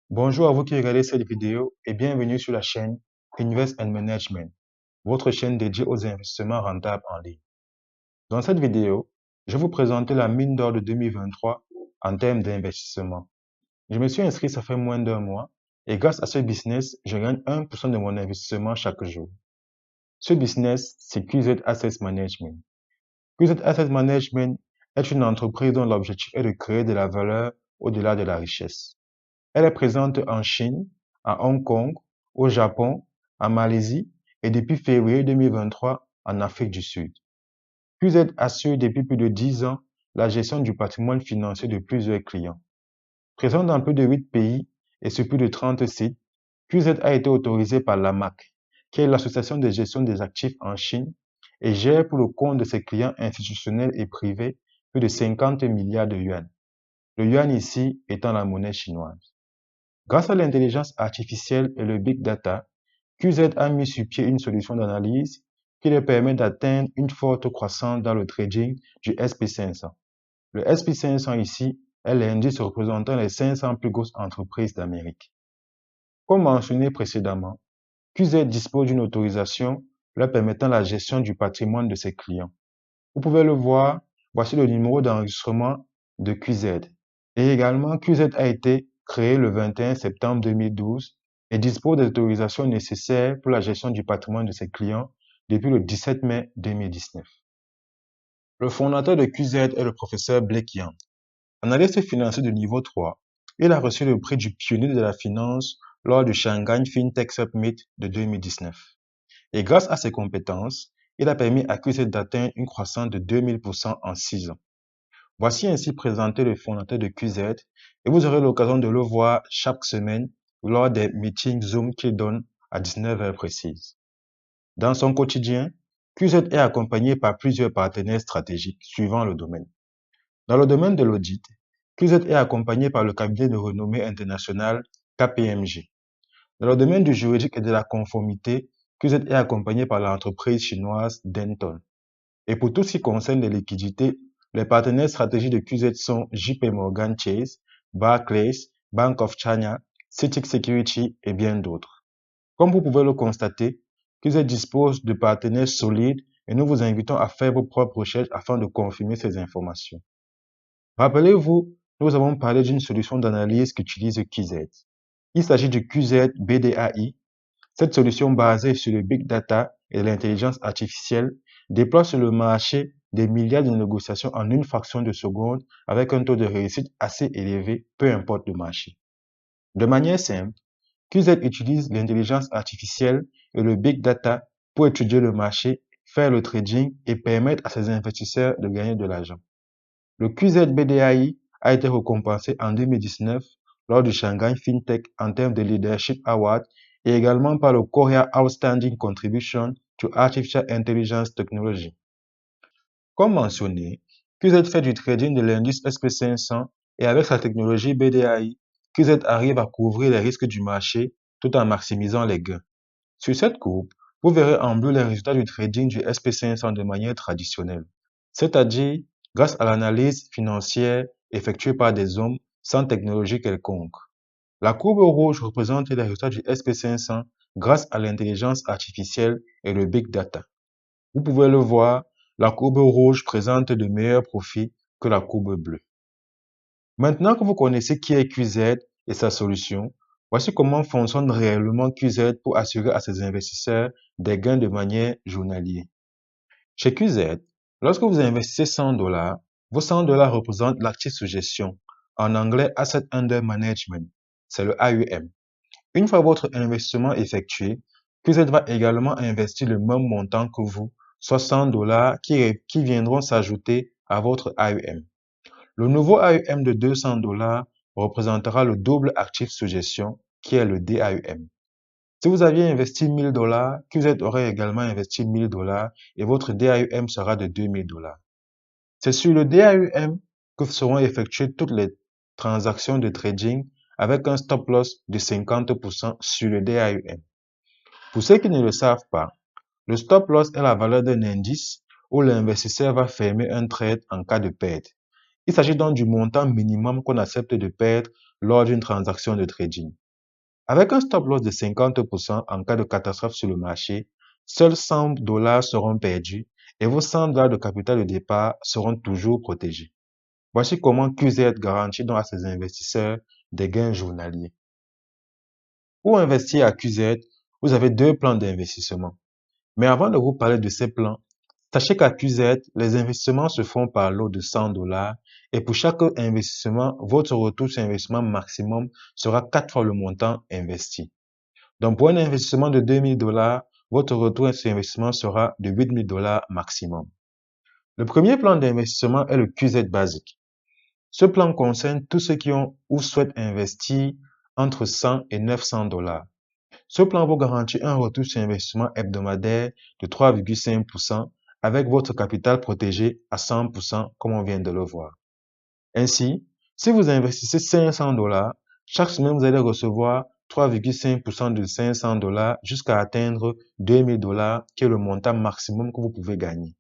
Bonjour à vous qui regardez cette vidéo et bienvenue sur la chaîne Invest and Management, votre chaîne dédiée aux investissements rentables en ligne. Dans cette vidéo, je vais vous présenter la mine d'or de 2023 en termes d'investissement. Je me suis inscrit ça fait moins d'un mois et grâce à ce business, je gagne 1% de mon investissement chaque jour. Ce business, c'est QZ Asset Management. QZ Asset Management est une entreprise dont l'objectif est de créer de la valeur au-delà de la richesse. Elle est présente en Chine, à Hong Kong, au Japon, en Malaisie et depuis février 2023 en Afrique du Sud. QZ assure depuis plus de 10 ans la gestion du patrimoine financier de plusieurs clients. Présente dans plus de 8 pays et sur plus de 30 sites, QZ a été autorisé par l'AMAC, qui est l'Association de gestion des actifs en Chine, et gère pour le compte de ses clients institutionnels et privés plus de 50 milliards de yuan. Le yuan ici étant la monnaie chinoise. Grâce à l'intelligence artificielle et le big data, QZ a mis sur pied une solution d'analyse qui leur permet d'atteindre une forte croissance dans le trading du SP500. Le SP500 ici est l'indice représentant les 500 plus grosses entreprises d'Amérique. Comme mentionné précédemment, QZ dispose d'une autorisation leur permettant la gestion du patrimoine de ses clients. Vous pouvez le voir, voici le numéro d'enregistrement de QZ. Et également, QZ a été créé le 21 septembre 2012 et dispose des autorisations nécessaires pour la gestion du patrimoine de ses clients depuis le 17 mai 2019. Le fondateur de QZ est le professeur Blake Yang. Analyste financier de niveau 3, il a reçu le prix du pionnier de la finance lors du Shanghai FinTech Summit de 2019. Et grâce à ses compétences, il a permis à QZ d'atteindre une croissance de 2000% en 6 ans. Voici ainsi présenté le fondateur de QZ et vous aurez l'occasion de le voir chaque semaine lors des meetings Zoom qu'il donne à 19 heures précises. Dans son quotidien, QZ est accompagné par plusieurs partenaires stratégiques suivant le domaine. Dans le domaine de l'audit, QZ est accompagné par le cabinet de renommée internationale KPMG. Dans le domaine du juridique et de la conformité, QZ est accompagné par l'entreprise chinoise Denton. Et pour tout ce qui concerne les liquidités, les partenaires stratégiques de QZ sont JP Morgan Chase, Barclays, Bank of China, CITIC Security et bien d'autres. Comme vous pouvez le constater, QZ dispose de partenaires solides et nous vous invitons à faire vos propres recherches afin de confirmer ces informations. Rappelez-vous, nous avons parlé d'une solution d'analyse qu'utilise QZ. Il s'agit du QZ BDAI. Cette solution basée sur le big data et l'intelligence artificielle déploie sur le marché des milliards de négociations en une fraction de seconde avec un taux de réussite assez élevé, peu importe le marché. De manière simple, QZ utilise l'intelligence artificielle et le big data pour étudier le marché, faire le trading et permettre à ses investisseurs de gagner de l'argent. Le QZ BDAI a été récompensé en 2019 lors du Shanghai FinTech en termes de Leadership Award et également par le Korea Outstanding Contribution to Artificial Intelligence Technology. Comme mentionné, QZ fait du trading de l'indice SP500 et avec sa technologie BDAI, QZ arrive à couvrir les risques du marché tout en maximisant les gains. Sur cette courbe, vous verrez en bleu les résultats du trading du SP500 de manière traditionnelle, c'est-à-dire grâce à l'analyse financière effectuée par des hommes sans technologie quelconque. La courbe rouge représente les résultats du SP500 grâce à l'intelligence artificielle et le big data. Vous pouvez le voir, la courbe rouge présente de meilleurs profits que la courbe bleue. Maintenant que vous connaissez qui est QZ et sa solution, voici comment fonctionne réellement QZ pour assurer à ses investisseurs des gains de manière journalière. Chez QZ, lorsque vous investissez $100, vos $100 représentent l'actif sous gestion, en anglais Asset Under Management, c'est le AUM. Une fois votre investissement effectué, QZ va également investir le même montant que vous, soit $100 qui viendront s'ajouter à votre AUM. Le nouveau AUM de $200 représentera le double actif sous gestion, qui est le DAUM. Si vous aviez investi $1000, QZ aurait également investi $1000 et votre DAUM sera de $2000. C'est sur le DAUM que seront effectuées toutes les transactions de trading avec un stop loss de 50% sur le DAUM. Pour ceux qui ne le savent pas, le stop loss est la valeur d'un indice où l'investisseur va fermer un trade en cas de perte. Il s'agit donc du montant minimum qu'on accepte de perdre lors d'une transaction de trading. Avec un stop loss de 50% en cas de catastrophe sur le marché, seuls 100 dollars seront perdus et vos 100 dollars de capital de départ seront toujours protégés. Voici comment QZ garantit donc à ses investisseurs des gains journaliers. Pour investir à QZ, vous avez deux plans d'investissement. Mais avant de vous parler de ces plans, sachez qu'à QZ, les investissements se font par lot de 100 dollars et pour chaque investissement, votre retour sur investissement maximum sera 4 fois le montant investi. Donc, pour un investissement de 2000 dollars, votre retour sur investissement sera de 8000 dollars maximum. Le premier plan d'investissement est le QZ basique. Ce plan concerne tous ceux qui ont ou souhaitent investir entre 100 et 900 dollars. Ce plan vous garantit un retour sur investissement hebdomadaire de 3,5% avec votre capital protégé à 100% comme on vient de le voir. Ainsi, si vous investissez 500 dollars, chaque semaine vous allez recevoir 3,5% de 500 dollars jusqu'à atteindre 2000 dollars qui est le montant maximum que vous pouvez gagner.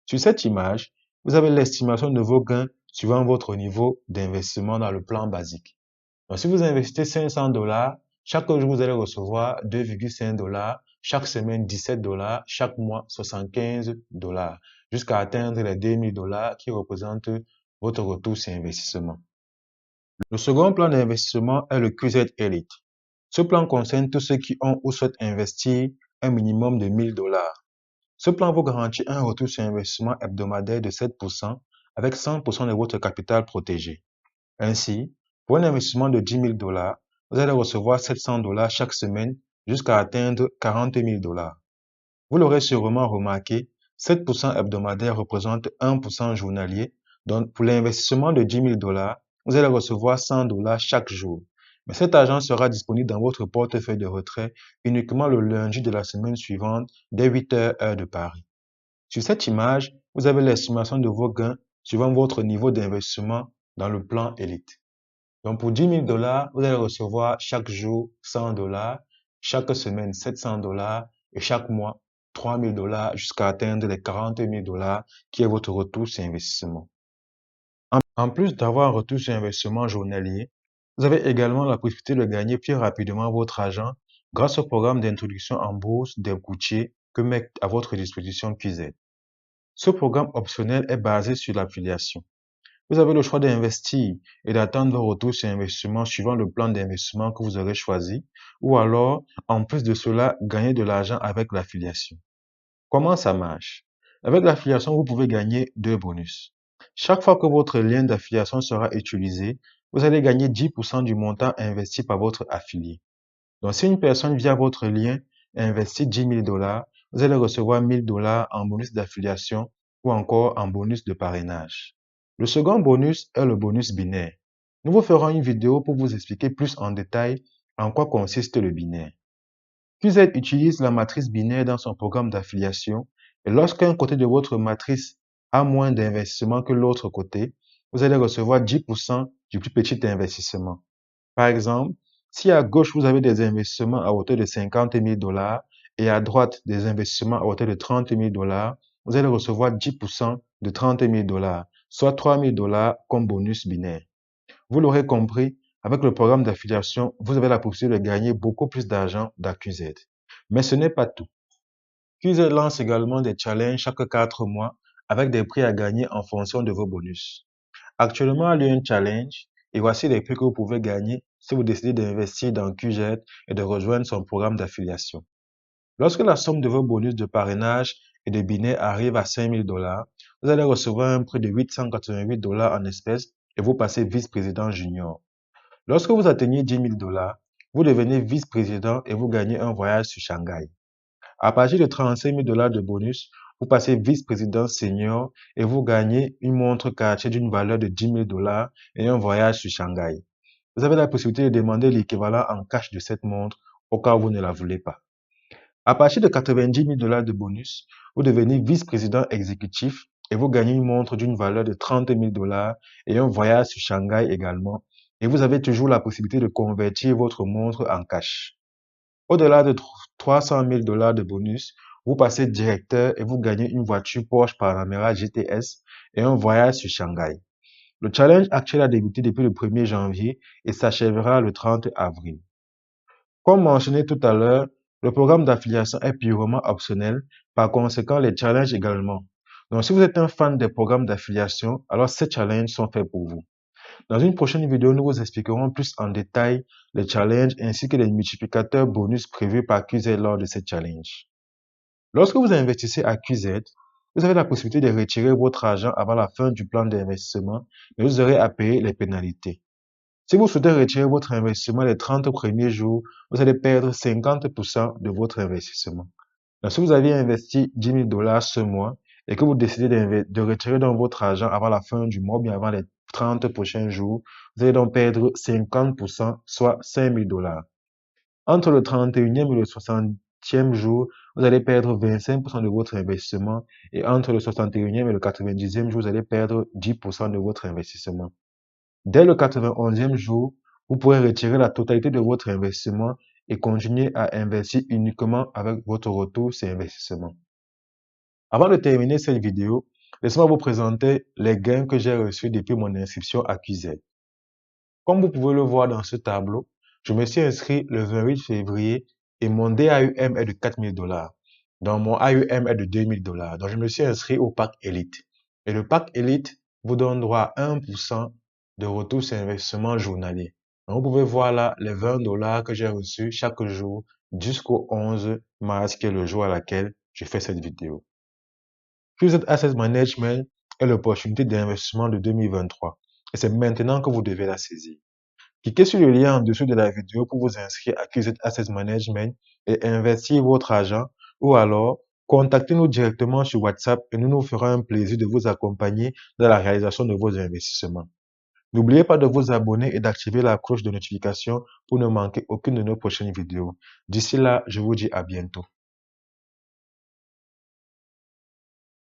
Sur cette image, vous avez l'estimation de vos gains suivant votre niveau d'investissement dans le plan basique. Donc, si vous investissez 500 dollars, chaque jour vous allez recevoir 2,5 dollars, chaque semaine 17 dollars, chaque mois 75 dollars, jusqu'à atteindre les 2000 dollars qui représentent votre retour sur investissement. Le second plan d'investissement est le QZ Elite. Ce plan concerne tous ceux qui ont ou souhaitent investir un minimum de 1000 dollars. Ce plan vous garantit un retour sur investissement hebdomadaire de 7% avec 100% de votre capital protégé. Ainsi, pour un investissement de 10 000 dollars, vous allez recevoir 700 dollars chaque semaine jusqu'à atteindre 40 000 dollars. Vous l'aurez sûrement remarqué, 7% hebdomadaire représente 1% journalier. Donc, pour l'investissement de 10 000 dollars, vous allez recevoir 100 dollars chaque jour. Mais cet argent sera disponible dans votre portefeuille de retrait uniquement le lundi de la semaine suivante dès 8 heures, heure de Paris. Sur cette image, vous avez l'estimation de vos gains suivant votre niveau d'investissement dans le plan Elite. Donc, pour 10 000 dollars, vous allez recevoir chaque jour 100 dollars, chaque semaine 700 dollars et chaque mois 3 000 dollars jusqu'à atteindre les 40 000 dollars qui est votre retour sur investissement. En plus d'avoir un retour sur investissement journalier, vous avez également la possibilité de gagner plus rapidement votre argent grâce au programme d'introduction en bourse des courtiers que met à votre disposition QZ. Ce programme optionnel est basé sur l'affiliation. Vous avez le choix d'investir et d'attendre vos retours sur investissement suivant le plan d'investissement que vous aurez choisi, ou alors, en plus de cela, gagner de l'argent avec l'affiliation. Comment ça marche? Avec l'affiliation, vous pouvez gagner deux bonus. Chaque fois que votre lien d'affiliation sera utilisé, vous allez gagner 10% du montant investi par votre affilié. Donc, si une personne via votre lien investit 10 000 dollars, vous allez recevoir 1000 dollars en bonus d'affiliation ou encore en bonus de parrainage. Le second bonus est le bonus binaire. Nous vous ferons une vidéo pour vous expliquer plus en détail en quoi consiste le binaire. QZ utilise la matrice binaire dans son programme d'affiliation et lorsqu'un côté de votre matrice a moins d'investissement que l'autre côté, vous allez recevoir 10% du plus petit investissement. Par exemple, si à gauche vous avez des investissements à hauteur de 50 000 dollars et à droite des investissements à hauteur de 30 000 dollars, vous allez recevoir 10% de 30 000 dollars, soit 3 000 dollars comme bonus binaire. Vous l'aurez compris, avec le programme d'affiliation, vous avez la possibilité de gagner beaucoup plus d'argent dans QZ. Mais ce n'est pas tout. QZ lance également des challenges chaque 4 mois avec des prix à gagner en fonction de vos bonus. Actuellement, il y a un challenge et voici les prix que vous pouvez gagner si vous décidez d'investir dans QZ et de rejoindre son programme d'affiliation. Lorsque la somme de vos bonus de parrainage et de binaire arrive à 5 000 dollars, vous allez recevoir un prix de 888 dollars en espèces et vous passez vice-président junior. Lorsque vous atteignez 10 000 dollars, vous devenez vice-président et vous gagnez un voyage sur Shanghai. À partir de 35 000 dollars de bonus, vous passez vice-président senior et vous gagnez une montre Cartier d'une valeur de 10 000 dollars et un voyage sur Shanghai. Vous avez la possibilité de demander l'équivalent en cash de cette montre au cas où vous ne la voulez pas. À partir de 90 000 dollars de bonus, vous devenez vice-président exécutif et vous gagnez une montre d'une valeur de 30 000 dollars et un voyage sur Shanghai également. Et vous avez toujours la possibilité de convertir votre montre en cash. Au-delà de 300 000 dollars de bonus, vous passez directeur et vous gagnez une voiture Porsche Panamera GTS et un voyage sur Shanghai. Le challenge actuel a débuté depuis le 1er janvier et s'achèvera le 30 avril. Comme mentionné tout à l'heure, le programme d'affiliation est purement optionnel, par conséquent les challenges également. Donc si vous êtes un fan des programmes d'affiliation, alors ces challenges sont faits pour vous. Dans une prochaine vidéo, nous vous expliquerons plus en détail les challenges ainsi que les multiplicateurs bonus prévus par QZ lors de ces challenges. Lorsque vous investissez à QZ, vous avez la possibilité de retirer votre argent avant la fin du plan d'investissement, mais vous aurez à payer les pénalités. Si vous souhaitez retirer votre investissement les 30 premiers jours, vous allez perdre 50% de votre investissement. Donc, si vous aviez investi 10 000 $ ce mois et que vous décidez de retirer donc votre argent avant la fin du mois, bien avant les 30 prochains jours, vous allez donc perdre 50%, soit 5 000 $. Entre le 31e et le 60e jour, vous allez perdre 25% de votre investissement et entre le 61e et le 90e jour, vous allez perdre 10% de votre investissement. Dès le 91e jour, vous pourrez retirer la totalité de votre investissement et continuer à investir uniquement avec votre retour sur investissement. Avant de terminer cette vidéo, laissez-moi vous présenter les gains que j'ai reçus depuis mon inscription à QZ. Comme vous pouvez le voir dans ce tableau, je me suis inscrit le 28 février et mon DAUM est de 4 000 $. Donc mon AUM est de 2 000 $. Donc je me suis inscrit au pack Elite. Et le pack Elite vous donne droit à 1% de retour sur investissement journalier. Donc vous pouvez voir là les 20 $ que j'ai reçus chaque jour jusqu'au 11 mars, qui est le jour à laquelle je fais cette vidéo. QZ Asset Management est l'opportunité d'investissement de 2023 et c'est maintenant que vous devez la saisir. Cliquez sur le lien en dessous de la vidéo pour vous inscrire à QZ Asset Management et investir votre argent, ou alors contactez-nous directement sur WhatsApp et nous nous ferons un plaisir de vous accompagner dans la réalisation de vos investissements. N'oubliez pas de vous abonner et d'activer la cloche de notification pour ne manquer aucune de nos prochaines vidéos. D'ici là, je vous dis à bientôt.